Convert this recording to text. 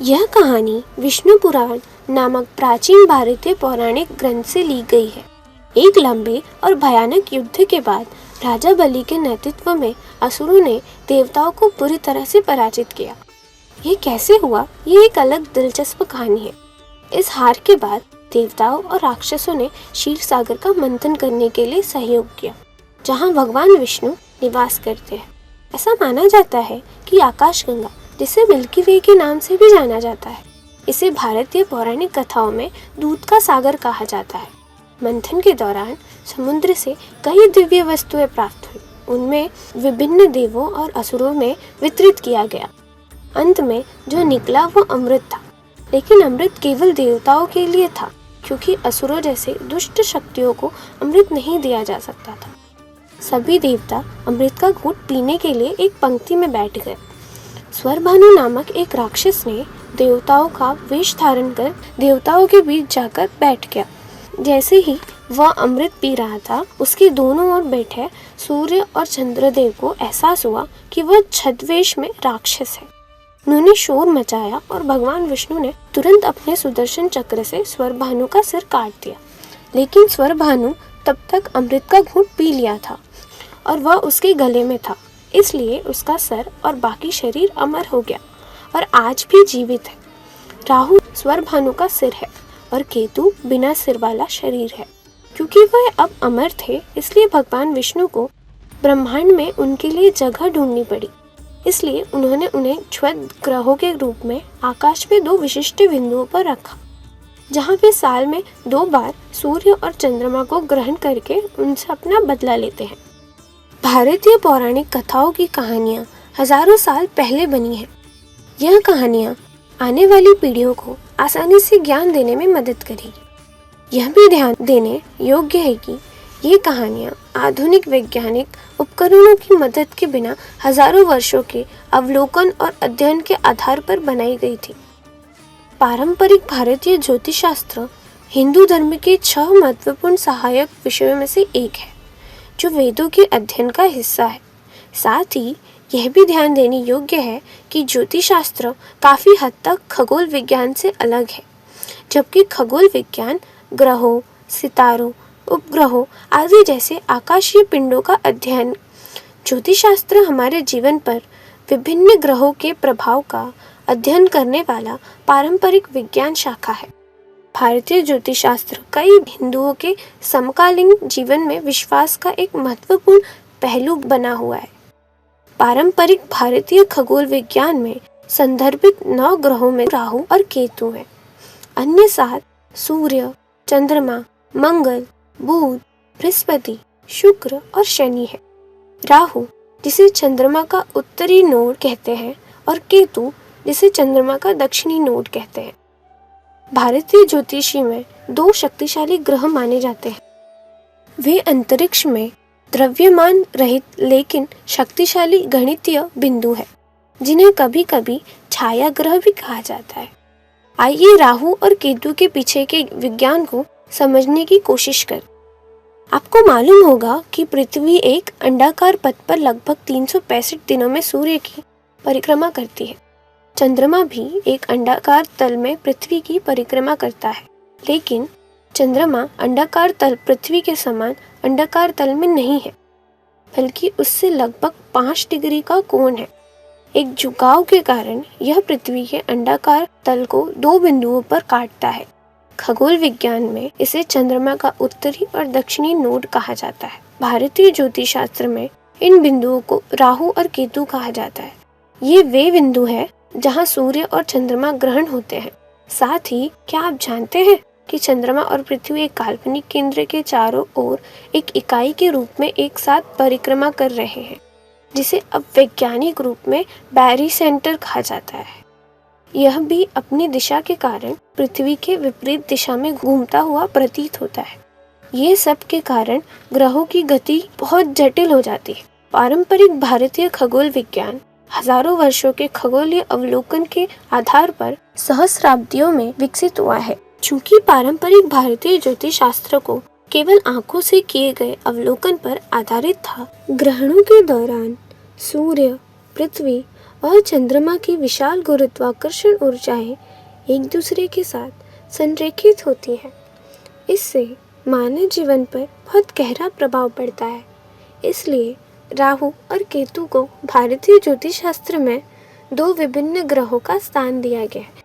यह कहानी विष्णु पुराण नामक प्राचीन भारतीय पौराणिक ग्रंथ से ली गई है। एक लंबे और भयानक युद्ध के बाद राजा बलि के नेतृत्व में असुरों ने देवताओं को बुरी तरह से पराजित किया। ये कैसे हुआ, ये एक अलग दिलचस्प कहानी है। इस हार के बाद देवताओं और राक्षसों ने क्षीर सागर का मंथन करने के लिए सहयोग किया, जहाँ भगवान विष्णु निवास करते हैं। ऐसा माना जाता है कि आकाशगंगा, जिसे मिल्की वे के नाम से भी जाना जाता है, इसे भारतीय पौराणिक कथाओं में दूध का सागर कहा जाता है। मंथन के दौरान समुद्र से कई दिव्य वस्तुएं प्राप्त हुई। उनमें विभिन्न देवों और असुरों में वितरित किया गया। अंत में जो निकला वो अमृत था, लेकिन अमृत केवल देवताओं के लिए था, क्योंकि असुरों जैसे दुष्ट शक्तियों को अमृत नहीं दिया जा सकता था। सभी देवता अमृत का घूंट पीने के लिए एक पंक्ति में बैठ गए। स्वरभानु नामक एक राक्षस ने देवताओं का वेश धारण कर देवताओं के बीच जाकर बैठ गया। जैसे ही वह अमृत पी रहा था, उसके दोनों ओर बैठे सूर्य और चंद्रदेव को एहसास हुआ कि वह छद्मवेश में राक्षस है। उन्होंने शोर मचाया और भगवान विष्णु ने तुरंत अपने सुदर्शन चक्र से स्वरभानु का सिर काट दिया। लेकिन स्वरभानु तब तक अमृत का घूंट पी लिया था और वह उसके गले में था, इसलिए उसका सर और बाकी शरीर अमर हो गया और आज भी जीवित है। राहु स्वरभानु का सिर है और केतु बिना सिर वाला शरीर है। क्योंकि वह अब अमर थे, इसलिए भगवान विष्णु को ब्रह्मांड में उनके लिए जगह ढूंढनी पड़ी। इसलिए उन्होंने उन्हें श्वेत ग्रहों के रूप में आकाश में दो विशिष्ट बिंदुओं पर रखा, जहाँ वे साल में 2 बार सूर्य और चंद्रमा को ग्रहण करके उनसे अपना बदला लेते हैं। भारतीय पौराणिक कथाओं की कहानियाँ हजारों साल पहले बनी हैं। यह कहानियाँ आने वाली पीढ़ियों को आसानी से ज्ञान देने में मदद करेगी। यह भी ध्यान देने योग्य है कि ये कहानियाँ आधुनिक वैज्ञानिक उपकरणों की मदद के बिना हजारों वर्षों के अवलोकन और अध्ययन के आधार पर बनाई गई थी। पारंपरिक भारतीय ज्योतिष शास्त्र हिंदू धर्म के 6 महत्वपूर्ण सहायक विषयों में से एक है, जो वेदों के अध्ययन का हिस्सा है। साथ ही यह भी ध्यान देने योग्य है कि ज्योतिष शास्त्र काफी हद तक खगोल विज्ञान से अलग है, जबकि खगोल विज्ञान ग्रहों, सितारों, उपग्रहों आदि जैसे आकाशीय पिंडों का अध्ययन। ज्योतिष शास्त्र हमारे जीवन पर विभिन्न ग्रहों के प्रभाव का अध्ययन करने वाला पारंपरिक विज्ञान शाखा है। भारतीय ज्योतिष शास्त्र कई हिंदुओं के समकालीन जीवन में विश्वास का एक महत्वपूर्ण पहलू बना हुआ है। पारंपरिक भारतीय खगोल विज्ञान में संदर्भित 9 ग्रहों में राहु और केतु हैं। अन्य 7 सूर्य, चंद्रमा, मंगल, बुध, बृहस्पति, शुक्र और शनि है। राहु, जिसे चंद्रमा का उत्तरी नोड कहते हैं, और केतु, जिसे चंद्रमा का दक्षिणी नोड कहते हैं। भारतीय ज्योतिषी में 2 शक्तिशाली ग्रह माने जाते हैं। वे अंतरिक्ष में द्रव्यमान रहित लेकिन शक्तिशाली गणितीय बिंदु है, जिन्हें कभी कभी छाया ग्रह भी कहा जाता है। आइए राहु और केतु के पीछे के विज्ञान को समझने की कोशिश करें। आपको मालूम होगा कि पृथ्वी एक अंडाकार पथ पर लगभग 365 दिनों में सूर्य की परिक्रमा करती है। चंद्रमा भी एक अंडाकार तल में पृथ्वी की परिक्रमा करता है, लेकिन चंद्रमा अंडाकार तल पृथ्वी के समान अंडाकार तल में नहीं है, बल्कि उससे लगभग 5 डिग्री का कोण है। एक झुकाव के कारण यह पृथ्वी के अंडाकार तल को 2 बिंदुओं पर काटता है। खगोल विज्ञान में इसे चंद्रमा का उत्तरी और दक्षिणी नोड कहा जाता है। भारतीय ज्योतिष शास्त्र में इन बिंदुओं को राहु और केतु कहा जाता है। ये वे बिंदु है जहाँ सूर्य और चंद्रमा ग्रहण होते हैं। साथ ही क्या आप जानते हैं कि चंद्रमा और पृथ्वी एक काल्पनिक केंद्र के चारों ओर एक इकाई के रूप में एक साथ परिक्रमा कर रहे हैं, जिसे अब वैज्ञानिक रूप में बैरी सेंटर कहा जाता है। यह भी अपनी दिशा के कारण पृथ्वी के विपरीत दिशा में घूमता हुआ प्रतीत होता है। ये सब के कारण ग्रहों की गति बहुत जटिल हो जाती है। पारंपरिक भारतीय खगोल विज्ञान हजारों वर्षों के खगोलीय अवलोकन के आधार पर सहस्राब्दियों में विकसित हुआ है। चूंकि पारंपरिक भारतीय ज्योतिष शास्त्र को केवल आंखों से किए गए अवलोकन पर आधारित था, ग्रहणों के दौरान सूर्य, पृथ्वी और चंद्रमा की विशाल गुरुत्वाकर्षण ऊर्जाएं एक दूसरे के साथ संरेखित होती हैं। इससे मानव जीवन पर बहुत गहरा प्रभाव पड़ता है। इसलिए राहु और केतु को भारतीय ज्योतिष शास्त्र में दो विभिन्न ग्रहों का स्थान दिया गया है,